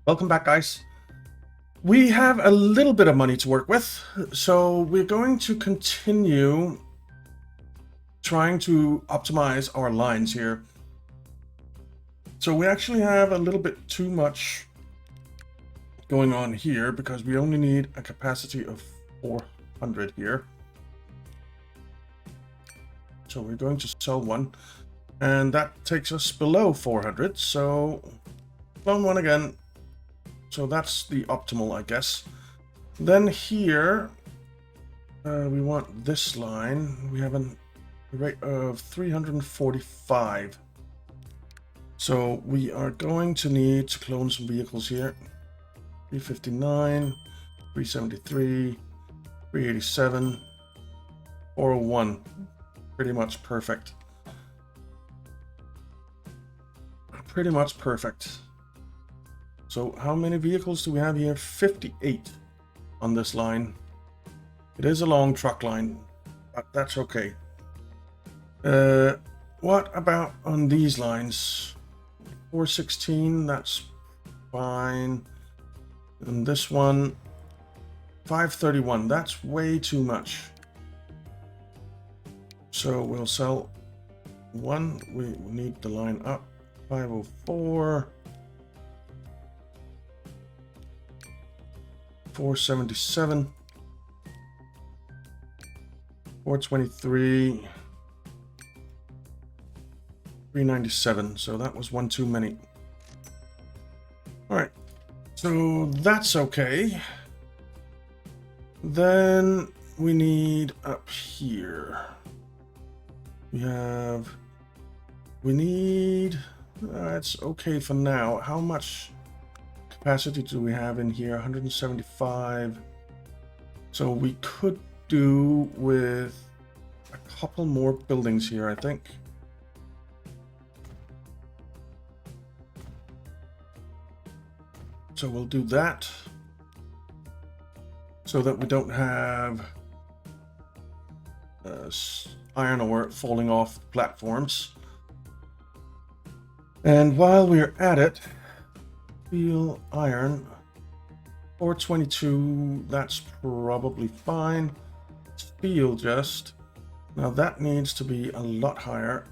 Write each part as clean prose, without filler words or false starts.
Welcome back, guys. We have a little bit of money to work with, so we're going to continue trying to optimize our lines here. So we actually have a little bit too much going on here because we only need a capacity of 400 here. So we're going to sell one, and that takes us below 400. So clone one again. So that's the optimal, I guess. Then here, we want this line. We have a rate of 345. So we are going to need to clone some vehicles here. 359, 373, 387, 401. Pretty much perfect. Pretty much perfect. So how many vehicles do we have here? 58 on this line. It is a long truck line, but that's okay. What about on these lines? 416, that's fine. And this one, 531, that's way too much. So we'll sell one. We need the line up. 504. 477, 423, 397. So that was one too many. All right, so that's okay. Then we need up here. We need. It's okay for now. How much capacity do we have in here? 175. So we could do with a couple more buildings here, I think. So we'll do that so that we don't have iron ore falling off platforms. And while we're at it, steel, iron, 422, that's probably fine. Steel just. Now that needs to be a lot higher.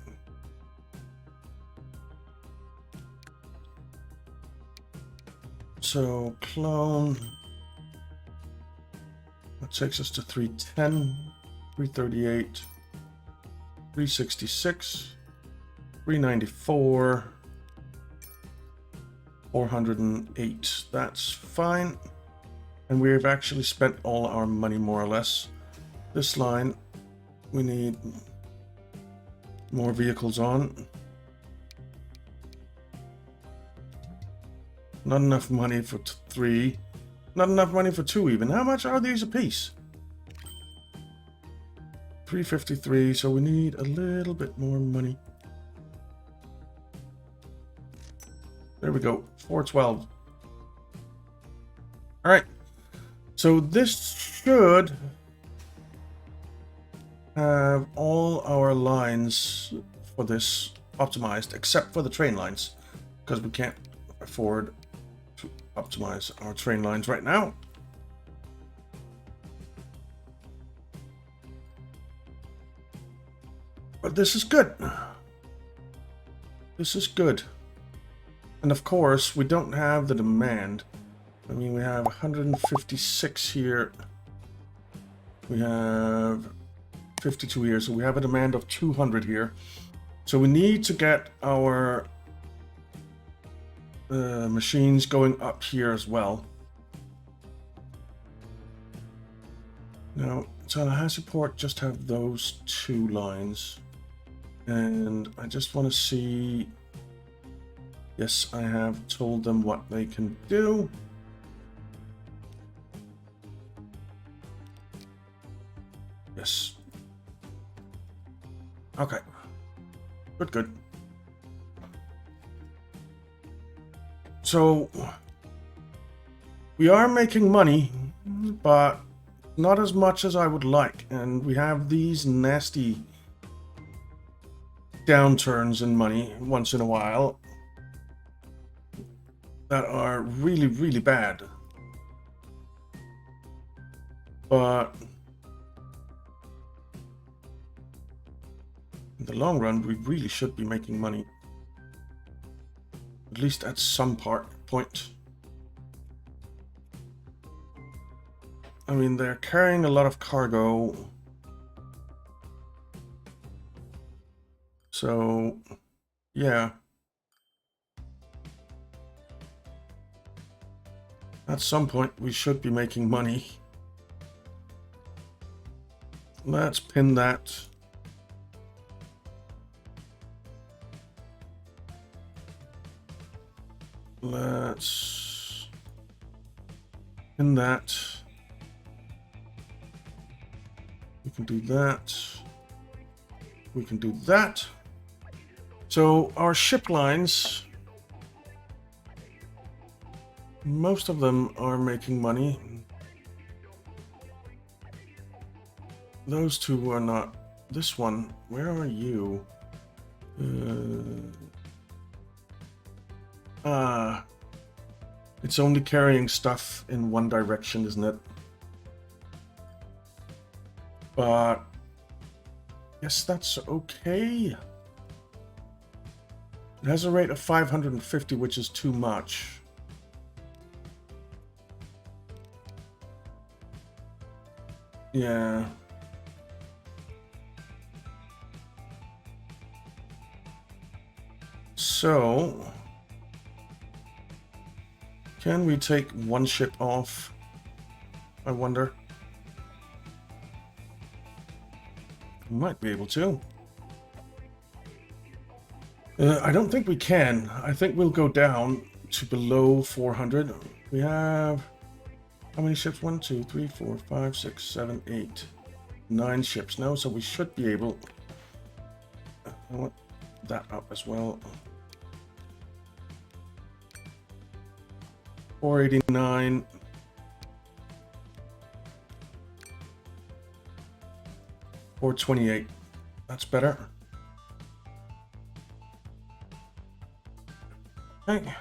So clone. That takes us to 310, 338, 366, 394. 408, that's fine. And we've actually spent all our money more or less. This line, we need more vehicles on. Not enough money for 3. Not enough money for 2 even. How much are these a piece? 353, so we need a little bit more money. There we go, 412. All right, so this should have all our lines for this optimized, except for the train lines, because we can't afford to optimize our train lines right now. But this is good. This is good. And of course, we don't have the demand. I mean, we have 156 here. We have 52 here, so we have a demand of 200 here. So we need to get our machines going up here as well. Now, Tallahassee Port just have those 2 lines. And I just want to see... Yes, I have told them what they can do. Yes. Okay. Good. So, we are making money, but not as much as I would like. And we have these nasty downturns in money once in a while. that are really, really bad. But in the long run, we really should be making money. At least at some point. I mean, they're carrying a lot of cargo. So, yeah. At some point, we should be making money. Let's pin that. Let's pin that. We can do that. We can do that. So our ship lines, most of them are making money. Those two are not. This one, where are you? It's only carrying stuff in one direction, isn't it? But yes, that's okay. It has a rate of 550, which is too much. Yeah. So, can we take one ship off? I wonder. We might be able to. I don't think we can. I think we'll go down to below 400. We have how many ships? 1, 2, 3, 4, 5, 6, 7, 8, 9 ships now. So we should be able. I want that up as well. 489. Or 28. That's better. Okay.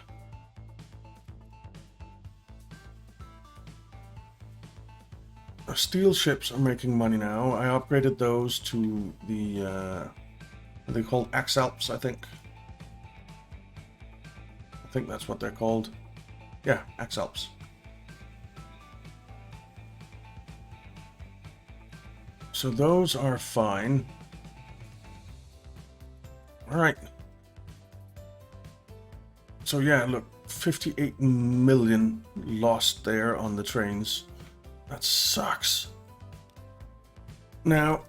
Our steel ships are making money now. I upgraded those to the they're called Axalps, I think. I think that's what they're called. Yeah, Axalps. So those are fine. All right. So yeah, look, 58 million lost there on the trains. That sucks. Now,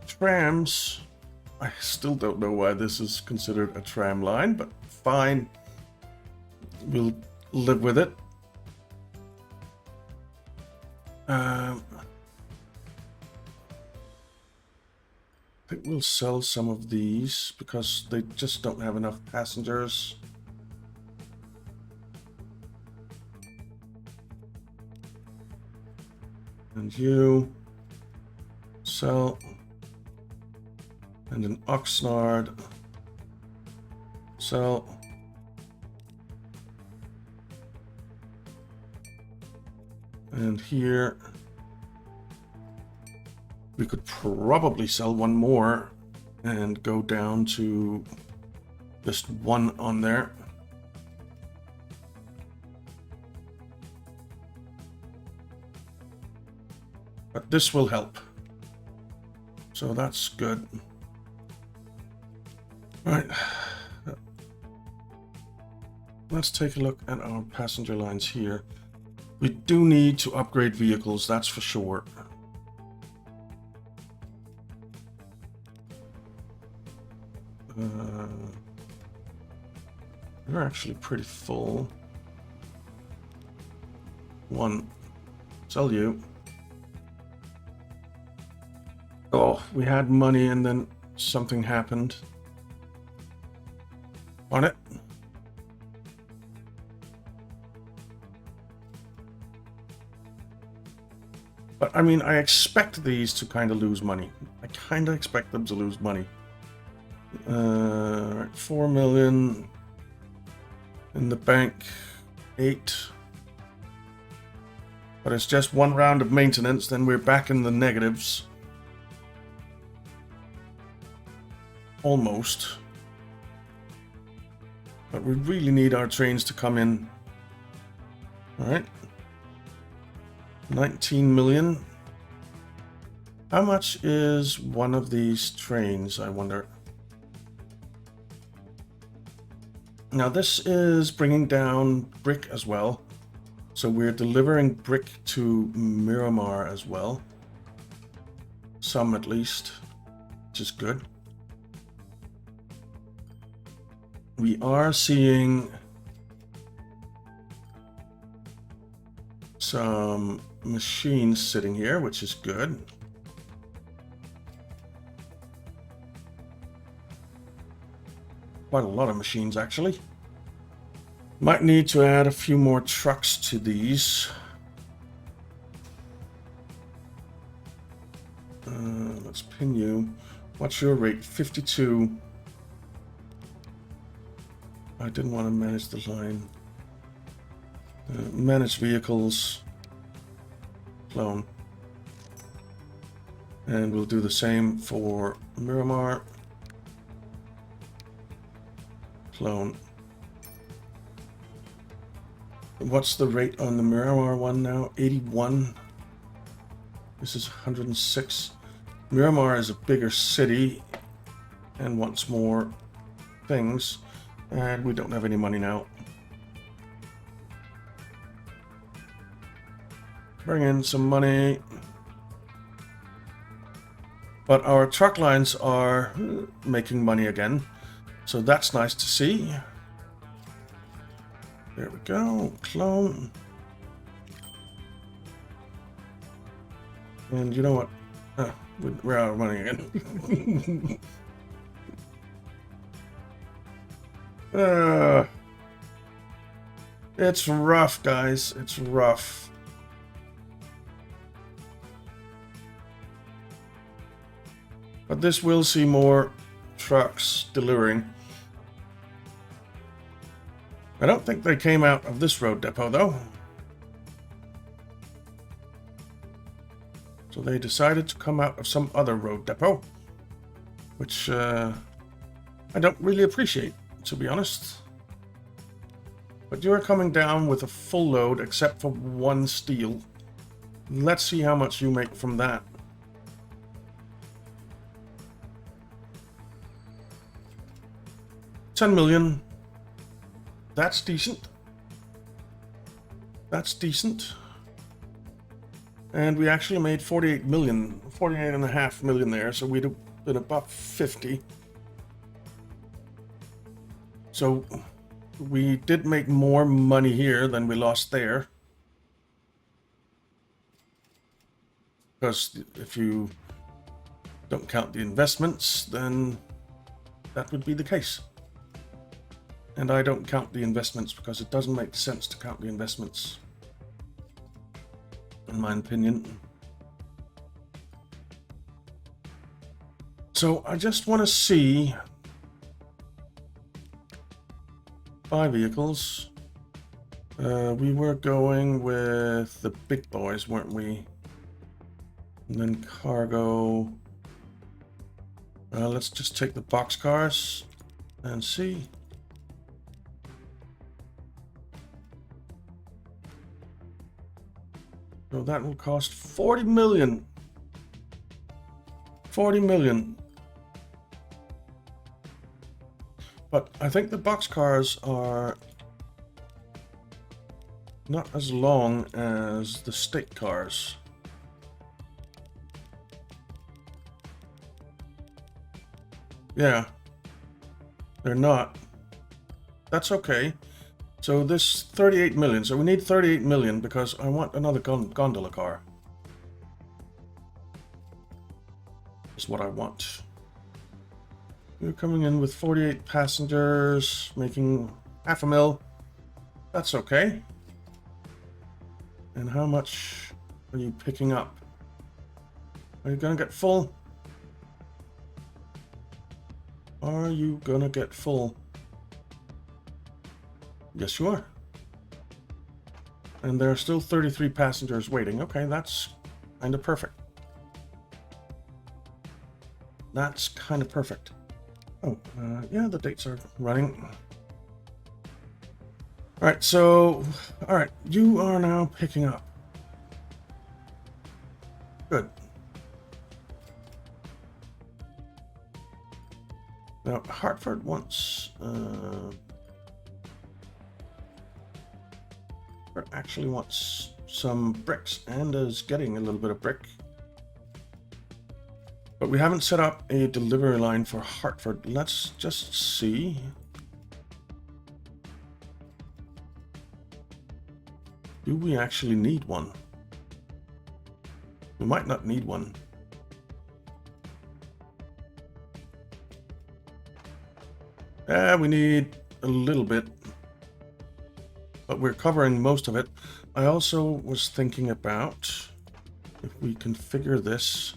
trams, I still don't know why this is considered a tram line, but fine. We'll live with it. I think we'll sell some of these because they just don't have enough passengers. And you sell. And an Oxnard sell. And here we could probably sell one more and go down to just one on there. But this will help. So that's good. All right. Let's take a look at our passenger lines here. We do need to upgrade vehicles, that's for sure. We're actually pretty full. One, sell you. Oh, we had money and then something happened. On it. But I mean, I expect these to kind of lose money. I kind of expect them to lose money. 4 million. In the bank, 8. But it's just one round of maintenance, then we're back in the negatives. Almost. But we really need our trains to come in. Alright. 19 million. How much is one of these trains, I wonder? Now this is bringing down brick as well. So we're delivering brick to Miramar as well. Some at least, which is good. We are seeing some machines sitting here, which is good. Quite a lot of machines, actually. Might need to add a few more trucks to these. Let's pin you. What's your rate? 52. I didn't want to manage the line. Manage vehicles. Clone. And we'll do the same for Miramar. Clone. What's the rate on the Miramar one now? 81. This is 106. Miramar is a bigger city and wants more things, and we don't have any money now. Bring in some money. But our truck lines are making money again, so that's nice to see. There we go, clone. And you know what? We're out of money again. It's rough, guys. It's rough. But this will see more trucks delivering. I don't think they came out of this road depot, though. So they decided to come out of some other road depot, which I don't really appreciate, to be honest. But you're coming down with a full load, except for one steel. Let's see how much you make from that. $10 million. That's decent. That's decent. And we actually made 48 million, 48.5 million there, so we'd have been above 50. So we did make more money here than we lost there. Because if you don't count the investments, then that would be the case. And I don't count the investments because it doesn't make sense to count the investments, in my opinion. So I just want to see 5 vehicles. We were going with the big boys, weren't we? And then cargo. Let's just take the boxcars and see. So that will cost 40 million. 40 million. But I think the boxcars are not as long as the state cars. Yeah, they're not. That's okay. So this 38 million. So we need 38 million because I want another gondola car. That's what I want. We're coming in with 48 passengers, making $500,000. That's okay. And how much are you picking up? Are you gonna get full? Are you gonna get full? Yes, you are. And there are still 33 passengers waiting. Okay, that's kind of perfect. That's kind of perfect. Oh, yeah, the dates are running. Alright, so... Alright, you are now picking up. Good. Now, Hartford wants... actually wants some bricks and is getting a little bit of brick. But we haven't set up a delivery line for Hartford. Let's just see. Do we actually need one? We might not need one. We need a little bit. But we're covering most of it. I also was thinking about if we configure this,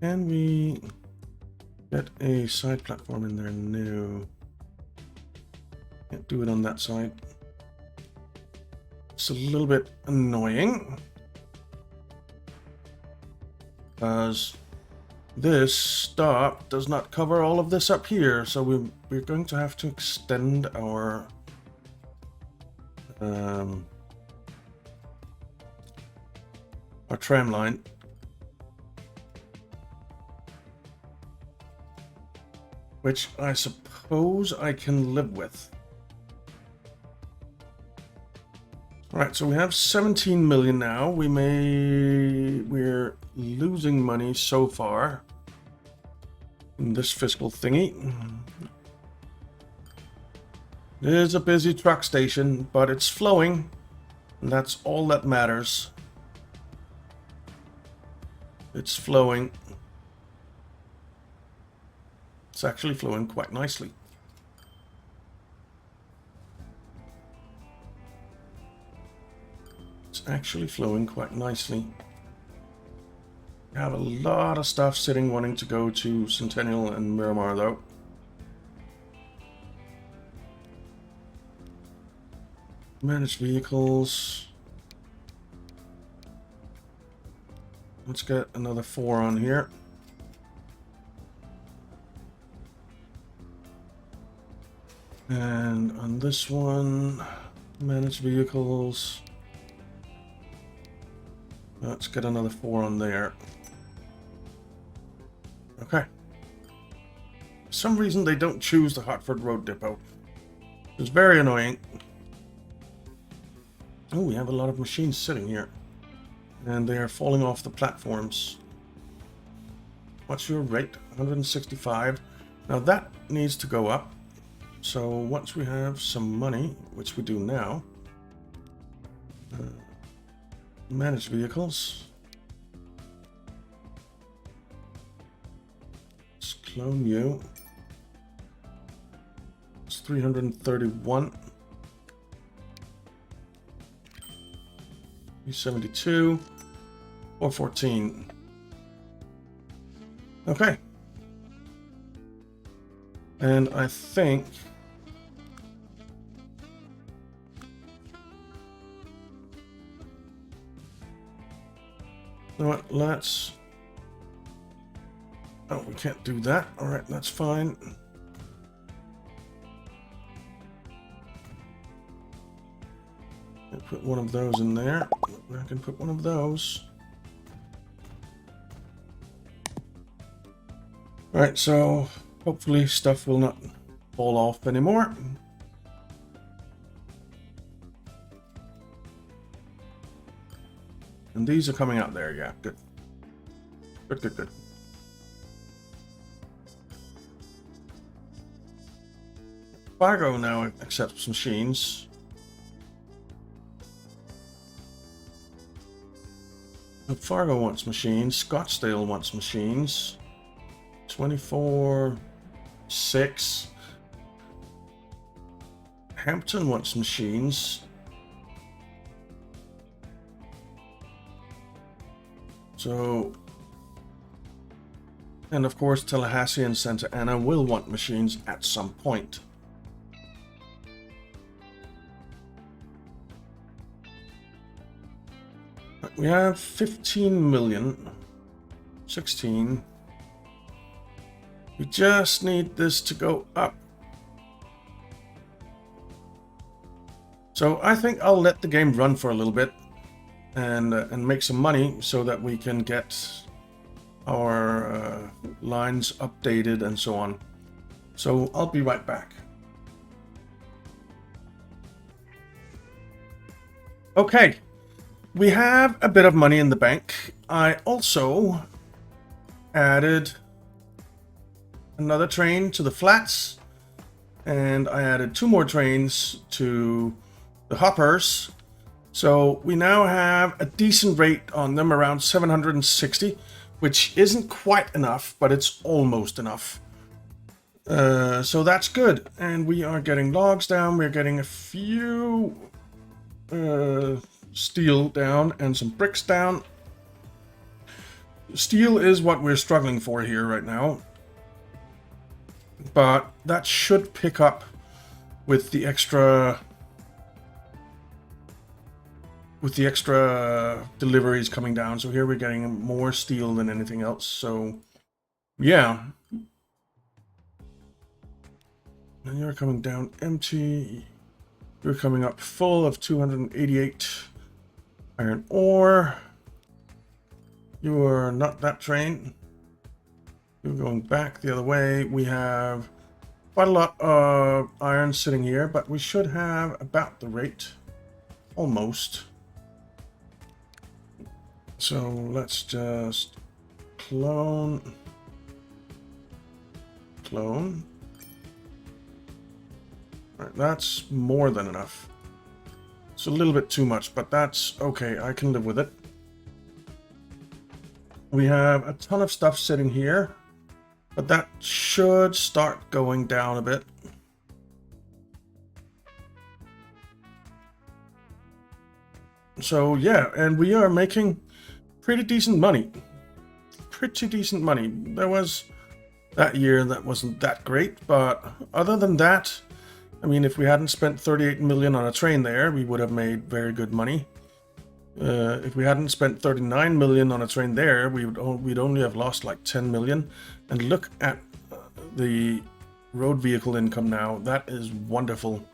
can we get a side platform in there? No. Can't do it on that side. It's a little bit annoying because this stop does not cover all of this up here, so we're going to have to extend our tram line. Which I suppose I can live with. Alright, so we have 17 million now. We're losing money so far in this fiscal thingy. It is a busy truck station, but it's flowing, and that's all that matters. It's flowing. It's actually flowing quite nicely. It's actually flowing quite nicely. We have a lot of stuff sitting wanting to go to Centennial and Miramar though. Managed vehicles. Let's get another 4 on here. And on this one, managed vehicles. Let's get another 4 on there. Okay. For some reason they don't choose the Hartford Road Depot. It's very annoying. Oh, we have a lot of machines sitting here. And they are falling off the platforms. What's your rate? 165. Now that needs to go up. So once we have some money, which we do now, manage vehicles. Let's clone you. It's 331. 372. 414. Okay. And I think you know what, let's... Oh, we can't do that. Alright, that's fine. I'll put one of those in there. I can put one of those. Alright, so hopefully stuff will not fall off anymore. And these are coming out there, yeah, good. Good, good, good. Fargo now accepts machines. Fargo wants machines. Scottsdale wants machines. 24/6. Hampton wants machines. So, and of course Tallahassee and Santa Ana will want machines at some point. we have 15 million. 16. We just need this to go up. So I think I'll let the game run for a little bit and make some money so that we can get our lines updated and so on. So I'll be right back. Okay, we have a bit of money in the bank. I also added another train to the flats, and I added 2 more trains to the hoppers. So we now have a decent rate on them, around 760, which isn't quite enough, but it's almost enough. So that's good. And we are getting logs down. We're getting a few steel down and some bricks down. Steel is what we're struggling for here right now. But that should pick up with the extra deliveries coming down. So here we're getting more steel than anything else. So yeah. And you're coming down empty. You're coming up full of 288 iron ore. You are not that train. You're going back the other way. We have quite a lot of iron sitting here, but we should have about the rate. Almost. So let's just clone. Clone. All right, that's more than enough. It's a little bit too much, but that's okay. I can live with it. We have a ton of stuff sitting here, but that should start going down a bit. So yeah, and we are making pretty decent money. Pretty decent money. There was that year that wasn't that great, but other than that, I mean, if we hadn't spent 38 million on a train there, we would have made very good money. If we hadn't spent 39 million on a train there, we'd only have lost like 10 million. And look at the road vehicle income now. That is wonderful.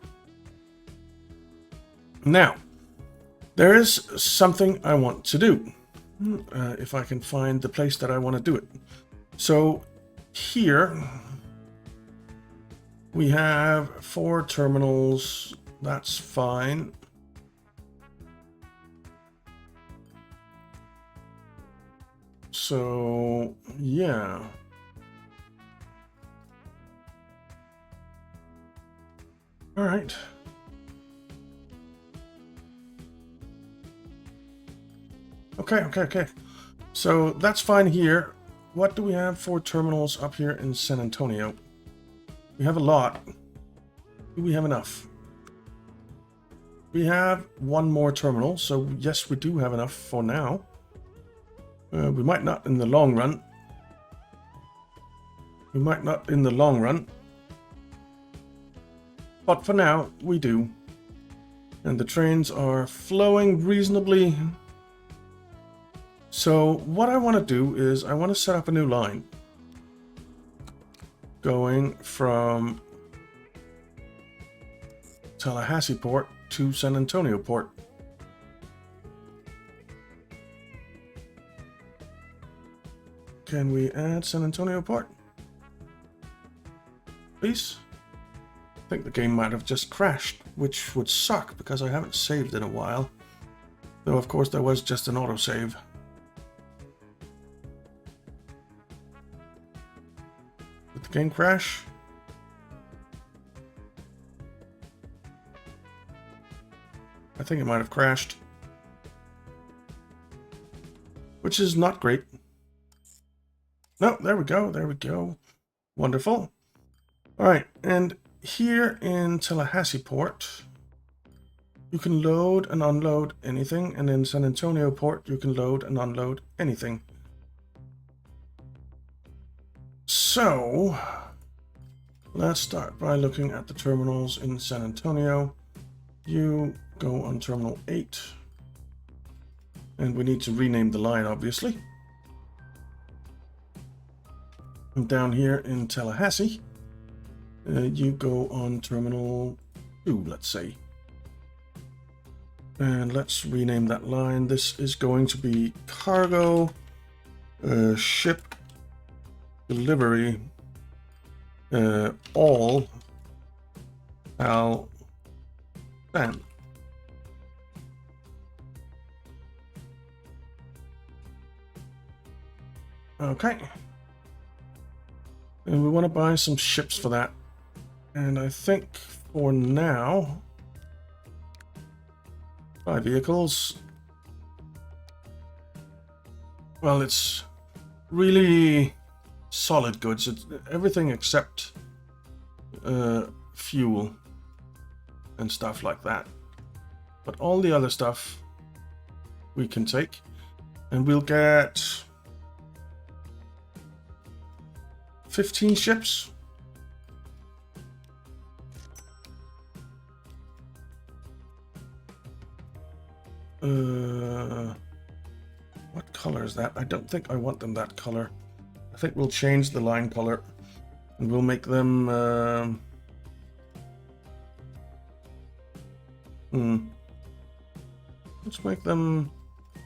Now, there is something I want to do. If I can find the place that I want to do it. So here we have 4 terminals. That's fine. So yeah. All right. Okay. So that's fine here. What do we have for terminals up here in San Antonio? We have a lot. Do we have enough? We have 1 more terminal, so yes, we do have enough for now. We might not in the long run. But for now, we do. And the trains are flowing reasonably. So what I want to do is I want to set up a new line. Going from Tallahassee Port to San Antonio Port. Can we add San Antonio Port? Please? I think the game might have just crashed, which would suck because I haven't saved in a while. Though of course there was just an autosave. Did the game crash? I think it might have crashed. Which is not great. No, there we go. Wonderful. Alright, and here in Tallahassee Port, you can load and unload anything, and in San Antonio Port, you can load and unload anything. So, let's start by looking at the terminals in San Antonio. You go on Terminal 8. And we need to rename the line, obviously. And down here in Tallahassee, you go on Terminal 2, let's say. And let's rename that line. This is going to be cargo ship delivery all Al San. Okay. And we want to buy some ships for that. And I think for now, 5 vehicles. Well, it's really solid goods. It's everything except fuel and stuff like that. But all the other stuff we can take. And we'll get 15 ships. What color is that? I don't think I want them that color. I think we'll change the line color and we'll make them let's make them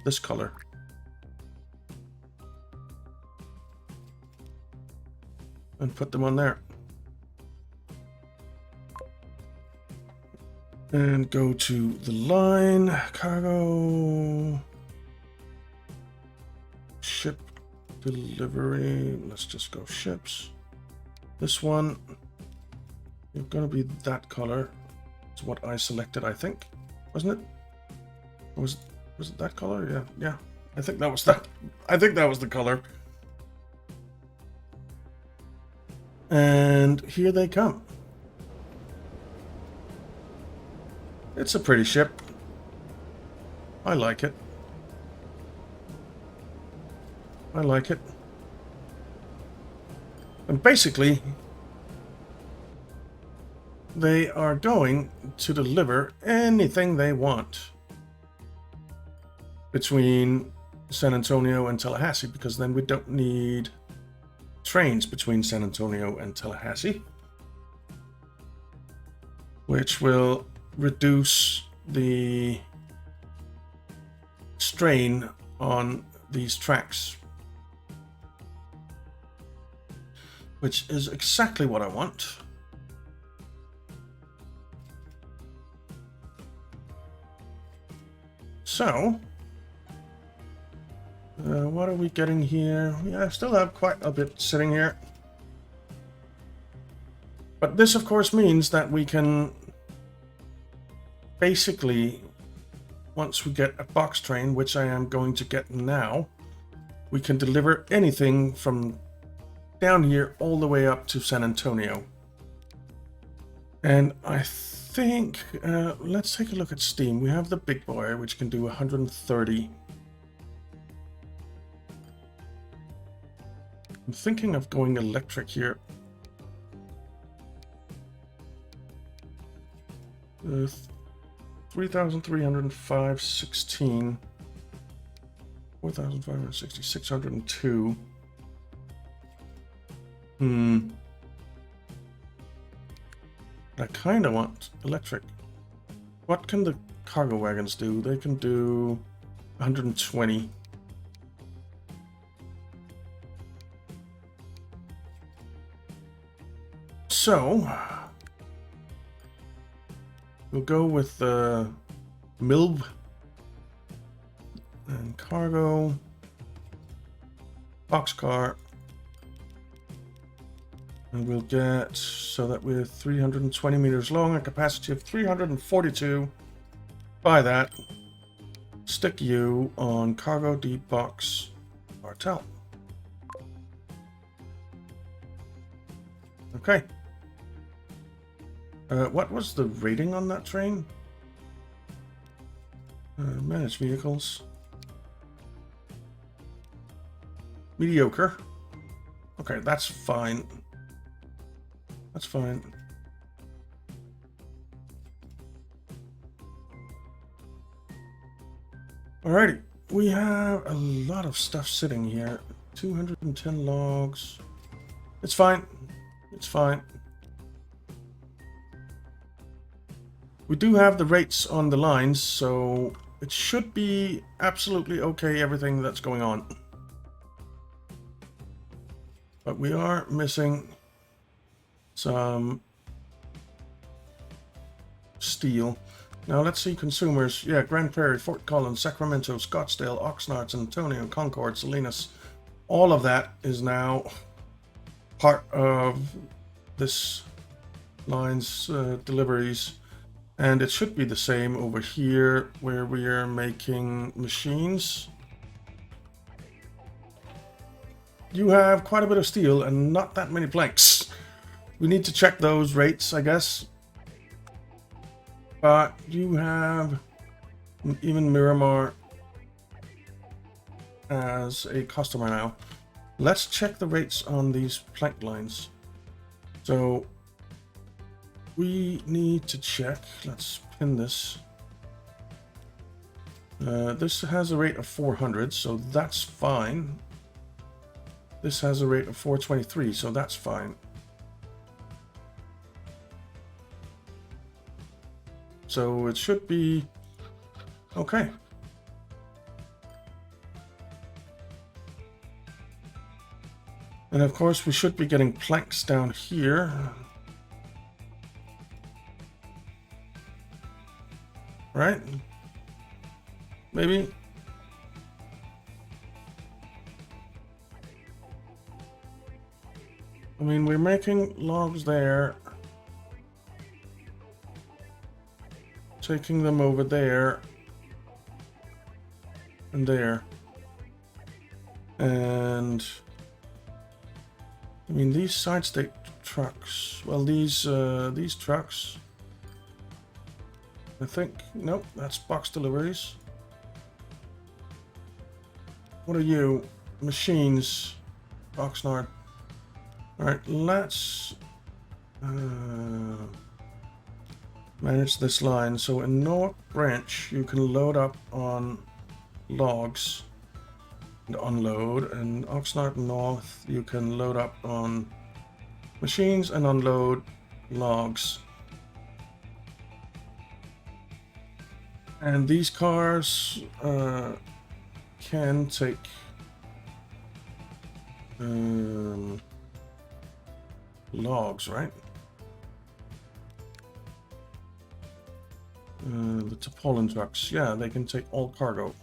this color. And put them on there. And go to the line, cargo, ship delivery. Let's just go ships. This one, it's gonna be that color. It's what I selected, I think, wasn't it? Or was it that color? Yeah. I think that was that. I think that was the color. And here they come. It's a pretty ship. I like it. I like it. And basically, they are going to deliver anything they want between San Antonio and Tallahassee, because then we don't need trains between San Antonio and Tallahassee, which will reduce the strain on these tracks, which is exactly what I want. So, what are we getting here? Yeah, I still have quite a bit sitting here. But this, of course, means that we can basically, once we get a box train, which I am going to get now, we can deliver anything from down here all the way up to San Antonio. And I think, let's take a look at Steam. We have the big boy, which can do 130. I'm thinking of going electric here. 3,305, 16, 4,560, 602. I kind of want electric. What can the cargo wagons do? They can do 120. So, we'll go with the MILB and cargo, boxcar, and we'll get, so that we're 320 meters long, a capacity of 342. Buy that. Stick you on cargo deep box Martel. Okay. What was the rating on that train? Manage vehicles. Mediocre. Okay, that's fine. That's fine. Alrighty. we have a lot of stuff sitting here. 210 logs. It's fine. It's fine. We do have the rates on the lines, so it should be absolutely okay, everything that's going on. But we are missing some steel. Now let's see consumers. Yeah, Grand Prairie, Fort Collins, Sacramento, Scottsdale, Oxnard, San Antonio, Concord, Salinas. All of that is now part of this line's deliveries. And it should be the same over here where we are making machines. You have quite a bit of steel and not that many planks. We need to check those rates, I guess. But you have even Miramar as a customer now. Let's check the rates on these plank lines. So we need to check. Let's pin this. This has a rate of 400, so that's fine. This has a rate of 423, so that's fine. So it should be okay. And of course we should be getting planks down here. Right? Maybe? I mean, we're making logs there. Taking them over there. And there. And I mean, these side state trucks. Well, these trucks. I think, nope, that's box deliveries. What are you? Machines. Oxnard. Alright, let's manage this line. So in North Branch, you can load up on logs and unload. And Oxnard North, you can load up on machines and unload logs. And these cars can take logs, right? The Topolin trucks, yeah, they can take all cargo.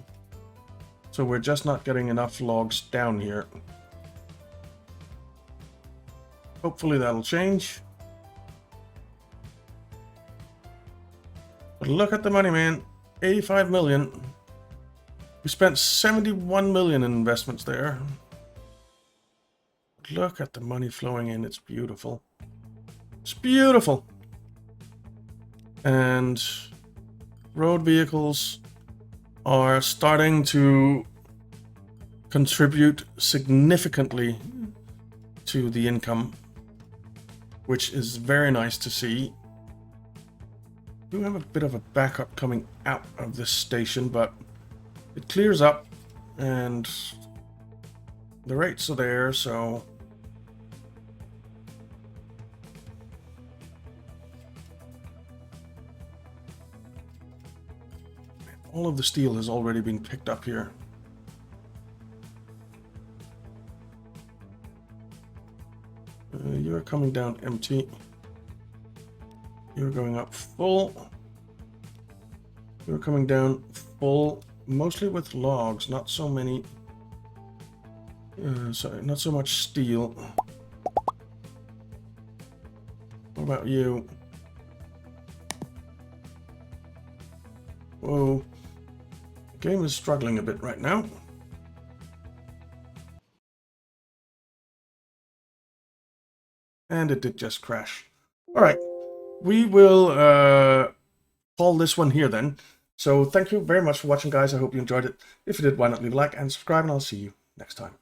So we're just not getting enough logs down here. Hopefully that'll change. But look at the money, man. 85 million. We spent 71 million in investments there. Look at the money flowing in. It's beautiful. It's beautiful. And road vehicles are starting to contribute significantly to the income, which is very nice to see. We do have a bit of a backup coming out of this station, but it clears up and the rates are there, so all of the steel has already been picked up here. You're coming down empty. You're going up full. You're coming down full, mostly with logs, not so many. Sorry, not so much steel. What about you? Whoa. The game is struggling a bit right now. And it did just crash. Alright. We will call this one here then. So thank you very much for watching, guys. I hope you enjoyed it. If you did, why not leave a like and subscribe, and I'll see you next time.